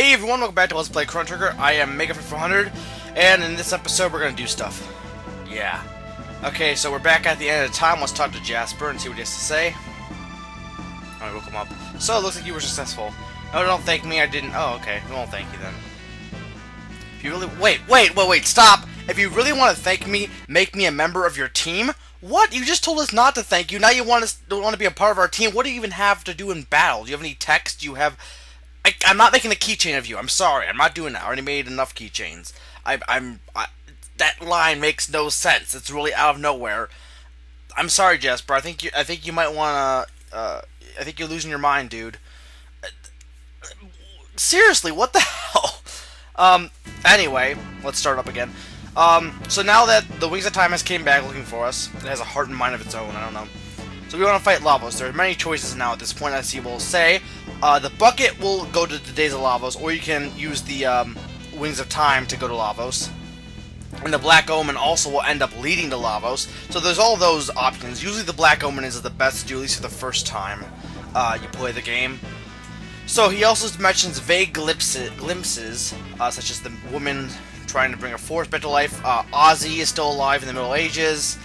Hey everyone, welcome back to Let's Play Chrono Trigger. I am Mega400, and in this episode we're gonna do stuff. Yeah. Okay, so we're back at the end of the time. Let's talk to Jasper and see what he has to say. Alright, we'll come up. So, it looks like you were successful. No, don't thank me, I didn't. Oh, okay. We won't thank you then. If you really... Wait, stop! If you really want to thank me, make me a member of your team? What? You just told us not to thank you, now you want to be a part of our team? What do you even have to do in battle? Do you have any text? Do you have... I'm not making a keychain of you. I'm sorry. I'm not doing that. I already made enough keychains. That line makes no sense. It's really out of nowhere. I'm sorry, Jasper. I think you might wanna. I think you're losing your mind, dude. Seriously, what the hell? Anyway, let's start up again. So now that the Wings of Time has came back looking for us, it has a heart and mind of its own. I don't know. So we want to fight Lavos. There are many choices now at this point, as he will say. The bucket will go to the Days of Lavos, or you can use the Wings of Time to go to Lavos. And the Black Omen also will end up leading to Lavos. So there's all those options. Usually the Black Omen is the best to do, at least for the first time you play the game. So he also mentions vague glimpses such as the woman trying to bring a forest back to life. Ozzy is still alive in the Middle Ages.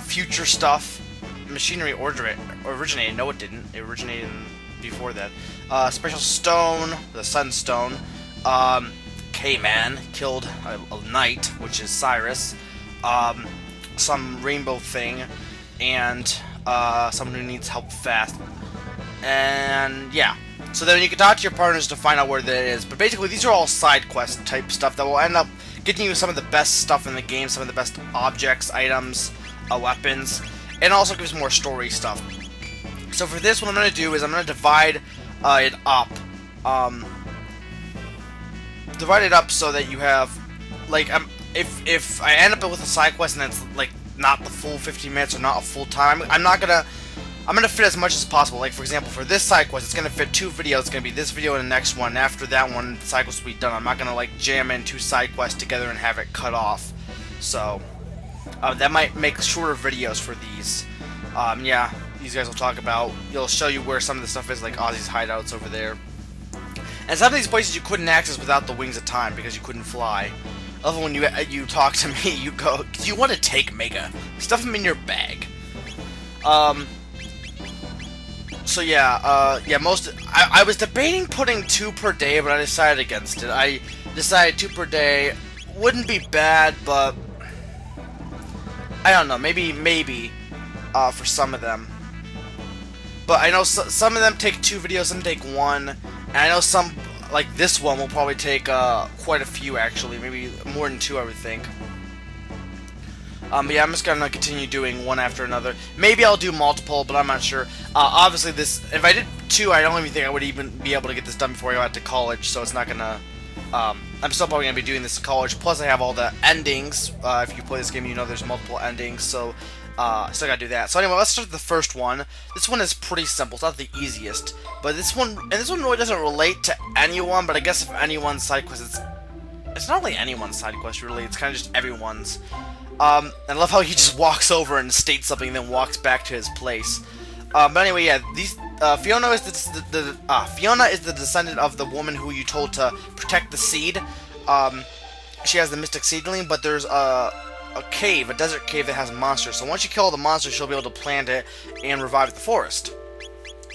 Future stuff. Machinery originated. No, it didn't. It originated before that. Special stone, the Sunstone. K-Man killed a knight, which is Cyrus. Some rainbow thing, and someone who needs help fast. And yeah. So then you can talk to your partners to find out where that is. But basically, these are all side quest type stuff that will end up getting you some of the best stuff in the game, some of the best objects, items, weapons. And also gives more story stuff. So for this, what I'm going to do is I'm going to divide it up. Divide it up so that you have, like, if I end up with a side quest and it's like not the full 15 minutes or not a full time, I'm gonna fit as much as possible. Like for example, for this side quest, it's gonna fit 2 videos. It's gonna be this video and the next one. After that one, the side quest will be done. I'm not gonna like jam in 2 side quests together and have it cut off. So. That might make shorter videos for these. Yeah, these guys will talk about. You'll show you where some of the stuff is, like Ozzy's hideouts over there. And some of these places you couldn't access without the Wings of Time because you couldn't fly. I love when you talk to me, you go, "Do you want to take Mega? Stuff them in your bag." So yeah, yeah. I was debating putting 2 per day, but I decided against it. I decided 2 per day wouldn't be bad, but. I don't know, maybe, for some of them. But I know some of them take 2 videos, some take 1. And I know some, like this one, will probably take quite a few, actually. Maybe more than 2, I would think. But yeah, I'm just gonna continue doing one after another. Maybe I'll do multiple, but I'm not sure. Obviously, if I did 2, I don't even think I would even be able to get this done before I got to college, so it's not gonna... I'm still probably going to be doing this in college, plus I have all the endings. If you play this game, you know there's multiple endings, so I still got to do that. So anyway, let's start with the first one. This one is pretty simple. It's not the easiest, but this one really doesn't relate to anyone, but I guess if anyone's side quest, it's not really anyone's side quest, really. It's kind of just everyone's. And I love how he just walks over and states something and then walks back to his place. But anyway, yeah, Fiona is Fiona is the descendant of the woman who you told to protect the seed. She has the mystic seedling, but there's a cave, a desert cave that has monsters. So once you kill the monsters, she'll be able to plant it and revive the forest,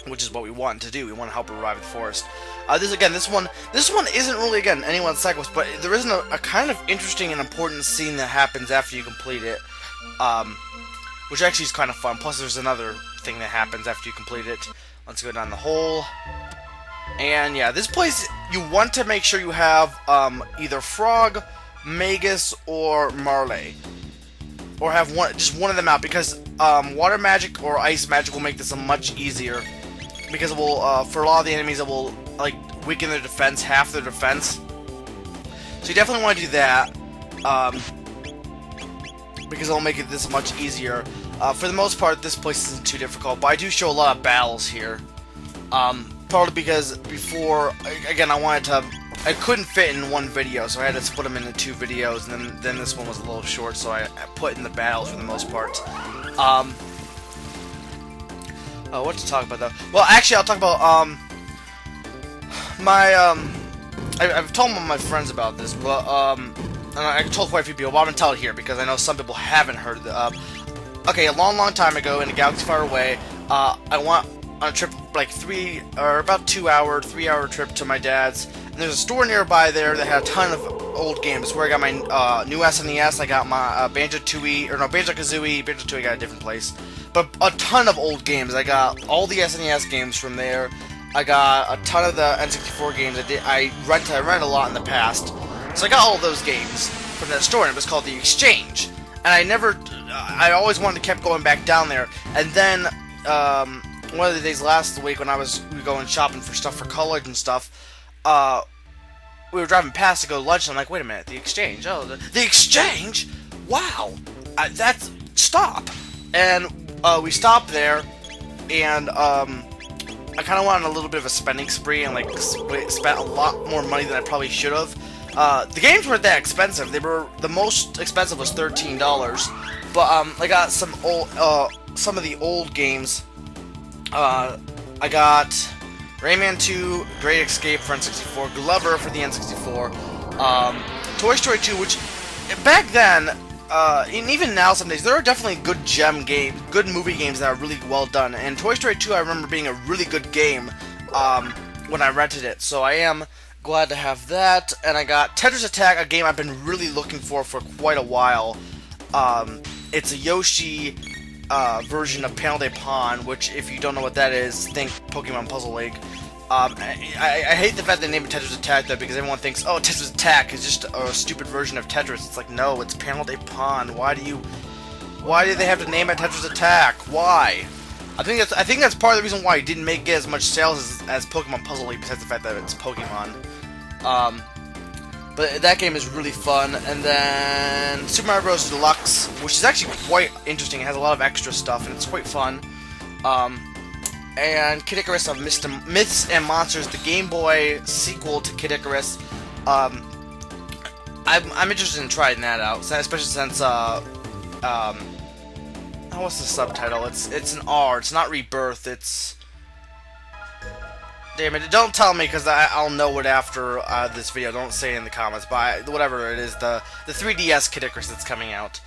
which is what we want to do. We want to help her revive the forest. This one isn't really anyone's side quest, but there isn't a kind of interesting and important scene that happens after you complete it, which actually is kind of fun. Plus, there's another thing that happens after you complete it. Let's go down the hole. And yeah, this place, you want to make sure you have either Frog, Magus, or Marley. Or have just one of them out, because water magic or ice magic will make this much easier. Because it will, for a lot of the enemies, it will like weaken their defense, half their defense. So you definitely want to do that. Because it'll make it this much easier. For the most part, this place isn't too difficult, but I do show a lot of battles here. Probably because before, again, I couldn't fit in one video, so I had to split them into 2 videos, and then this one was a little short, so I put in the battles for the most part. What to talk about though? Well, actually, I'll talk about my I've told my friends about this, but and I told quite a few people, but I'm gonna tell it here because I know some people haven't heard of it. Okay, a long time ago in a galaxy far away, I went on a trip like about 2 hour, 3 hour trip to my dad's, and there's a store nearby there that had a ton of old games. Where I got my new SNES, I got my Banjo-Tooie, or no, Banjo-Kazooie. Banjo-Tooie I got a different place, but a ton of old games. I got all the SNES games from there. I got a ton of the N64 games. I rented a lot in the past, so I got all those games from that store, and it was called The Exchange. And I always wanted to keep going back down there. And then one of the days last week when we were going shopping for stuff for college and stuff, we were driving past to go to lunch, and I'm like, wait a minute, The Exchange? Oh, the Exchange? Wow, stop. And we stopped there, and I kind of went on a little bit of a spending spree and like spent a lot more money than I probably should have. The games weren't that expensive. The most expensive was $13, but I got some of the old games. I got Rayman 2, Great Escape for N64, Glover for the N64, Toy Story 2, which back then, and even now some days, there are definitely good good movie games that are really well done. And Toy Story 2, I remember being a really good game when I rented it. So I am glad to have that. And I got Tetris Attack, a game I've been really looking for quite a while. It's a Yoshi version of Panel de Pon, which, if you don't know what that is, think Pokemon Puzzle League. I hate the fact they named it Tetris Attack, though, because everyone thinks, oh, Tetris Attack is just a stupid version of Tetris. It's like, no, it's Panel de Pon. Why do they have to name it Tetris Attack? Why? I think that's part of the reason why it didn't get as much sales as Pokemon Puzzle League, besides the fact that it's Pokemon. But that game is really fun. And then Super Mario Bros. Deluxe, which is actually quite interesting. It has a lot of extra stuff, and it's quite fun. And Kid Icarus of Myths and Monsters, the Game Boy sequel to Kid Icarus. I'm interested in trying that out, especially since what's the subtitle? It's an R. It's not Rebirth. It's, damn it! Don't tell me, because I'll know it after this video. Don't say it in the comments. But whatever it is, the 3DS Kid Icarus that's coming out.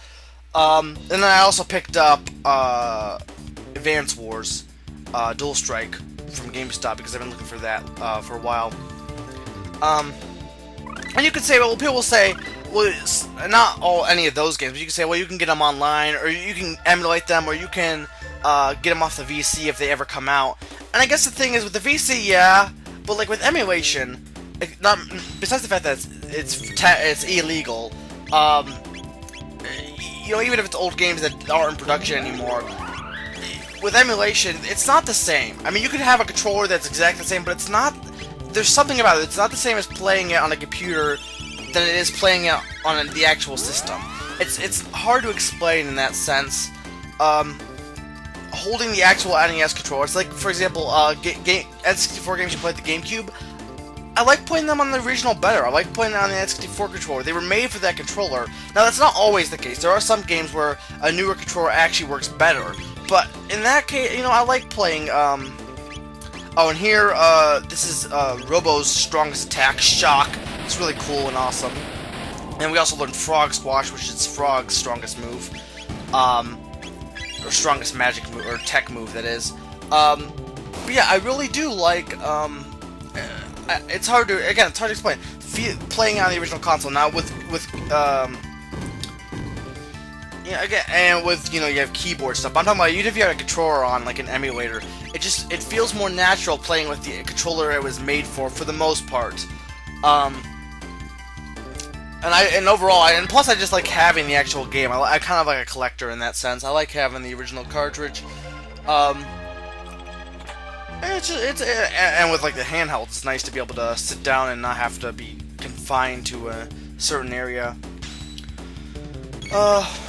And then I also picked up Advance Wars. Dual Strike from GameStop, because I've been looking for that for a while. And you could say, well, people will say, well, not any of those games, but you can say, well, you can get them online, or you can emulate them, or you can get them off the VC if they ever come out. And I guess the thing is, with the VC, yeah, but like with emulation, besides the fact that it's illegal, you know, even if it's old games that aren't in production anymore, with emulation, it's not the same. I mean, you could have a controller that's exactly the same, but it's not. There's something about it. It's not the same as playing it on a computer than it is playing it on the actual system. It's hard to explain in that sense. Holding the actual NES controller, it's like, for example, N64 games you play at the GameCube. I like playing them on the original better. I like playing it on the N64 controller. They were made for that controller. Now, that's not always the case. There are some games where a newer controller actually works better. But in that case, you know, I like playing, oh, and here, this is, Robo's strongest attack, Shock. It's really cool and awesome. And we also learned Frog Squash, which is Frog's strongest move. Or strongest magic move, or tech move, that is. But yeah, I really do like, it's hard to explain. Playing on the original console, now with yeah, again, and with, you know, you have keyboard stuff. I'm talking about, even if you have a controller on, like an emulator, it feels more natural playing with the controller it was made for the most part. And overall, and plus I just like having the actual game. I kind of like a collector in that sense. I like having the original cartridge. And with like the handheld, it's nice to be able to sit down and not have to be confined to a certain area.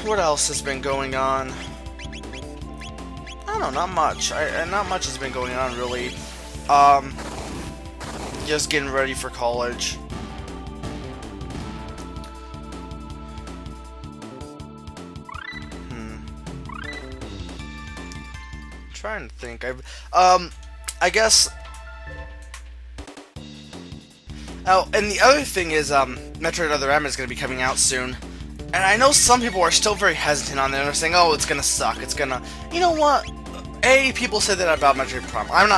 What else has been going on? I don't know, not much. Not much has been going on, really. Just getting ready for college. Trying to think. I guess Oh, and the other thing is, Metroid Other M is going to be coming out soon. And I know some people are still very hesitant on there. They're saying, oh, it's going to suck. It's going to... You know what? People say that about Metroid Prime. I'm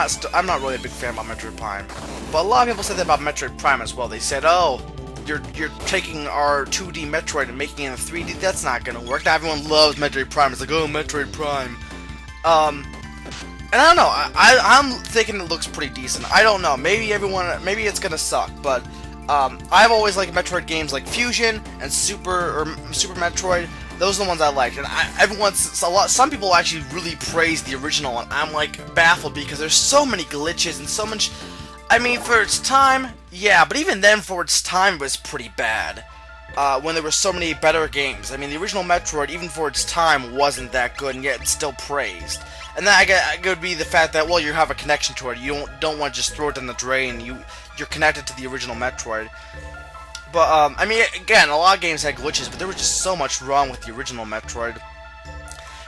not really a big fan about Metroid Prime. But a lot of people say that about Metroid Prime as well. They said, oh, you're taking our 2D Metroid and making it in 3D. That's not going to work. Now everyone loves Metroid Prime. It's like, oh, Metroid Prime. And I don't know, I'm thinking it looks pretty decent. I don't know, maybe it's gonna suck, but I've always liked Metroid games like Fusion and Super Metroid. Those are the ones I liked, and some people actually really praise the original, and I'm like baffled because there's so many glitches and so much. I mean, for its time, yeah, but even then, for its time, it was pretty bad. When there were so many better games. I mean, the original Metroid, even for its time, wasn't that good, and yet it's still praised. And then it would be the fact that, well, you have a connection to it. You don't want to just throw it in the drain. You're connected to the original Metroid. But, I mean, again, a lot of games had glitches, but there was just so much wrong with the original Metroid.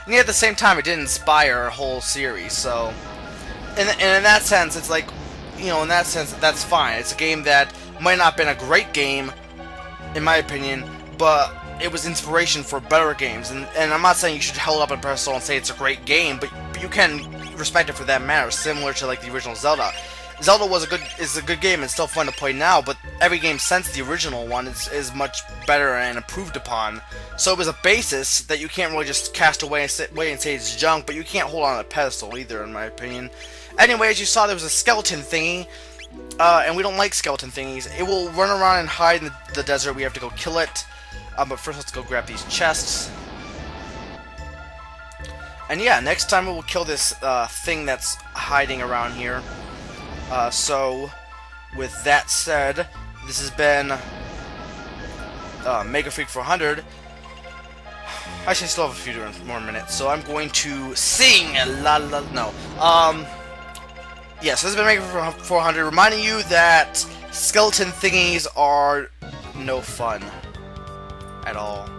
And yet, at the same time, it did inspire a whole series, so... And in that sense, it's like, you know, in that sense, that's fine. It's a game that might not have been a great game, in my opinion, but it was inspiration for better games, and I'm not saying you should hold up a pedestal and say it's a great game, but you can respect it for that matter, similar to like the original Zelda. Zelda is a good game and still fun to play now, but every game since the original one is much better and improved upon. So it was a basis that you can't really just cast away and say it's junk, but you can't hold on a pedestal either, in my opinion. Anyway, as you saw, there was a skeleton thingy. And we don't like skeleton thingies. It will run around and hide in the desert. We have to go kill it. But first, let's go grab these chests. And yeah, next time we will kill this thing that's hiding around here. So, with that said, this has been Mega Freak 400. I should still have a few more minutes, so I'm going to sing Yeah, so this has been Mega Freak 400, reminding you that skeleton thingies are no fun at all.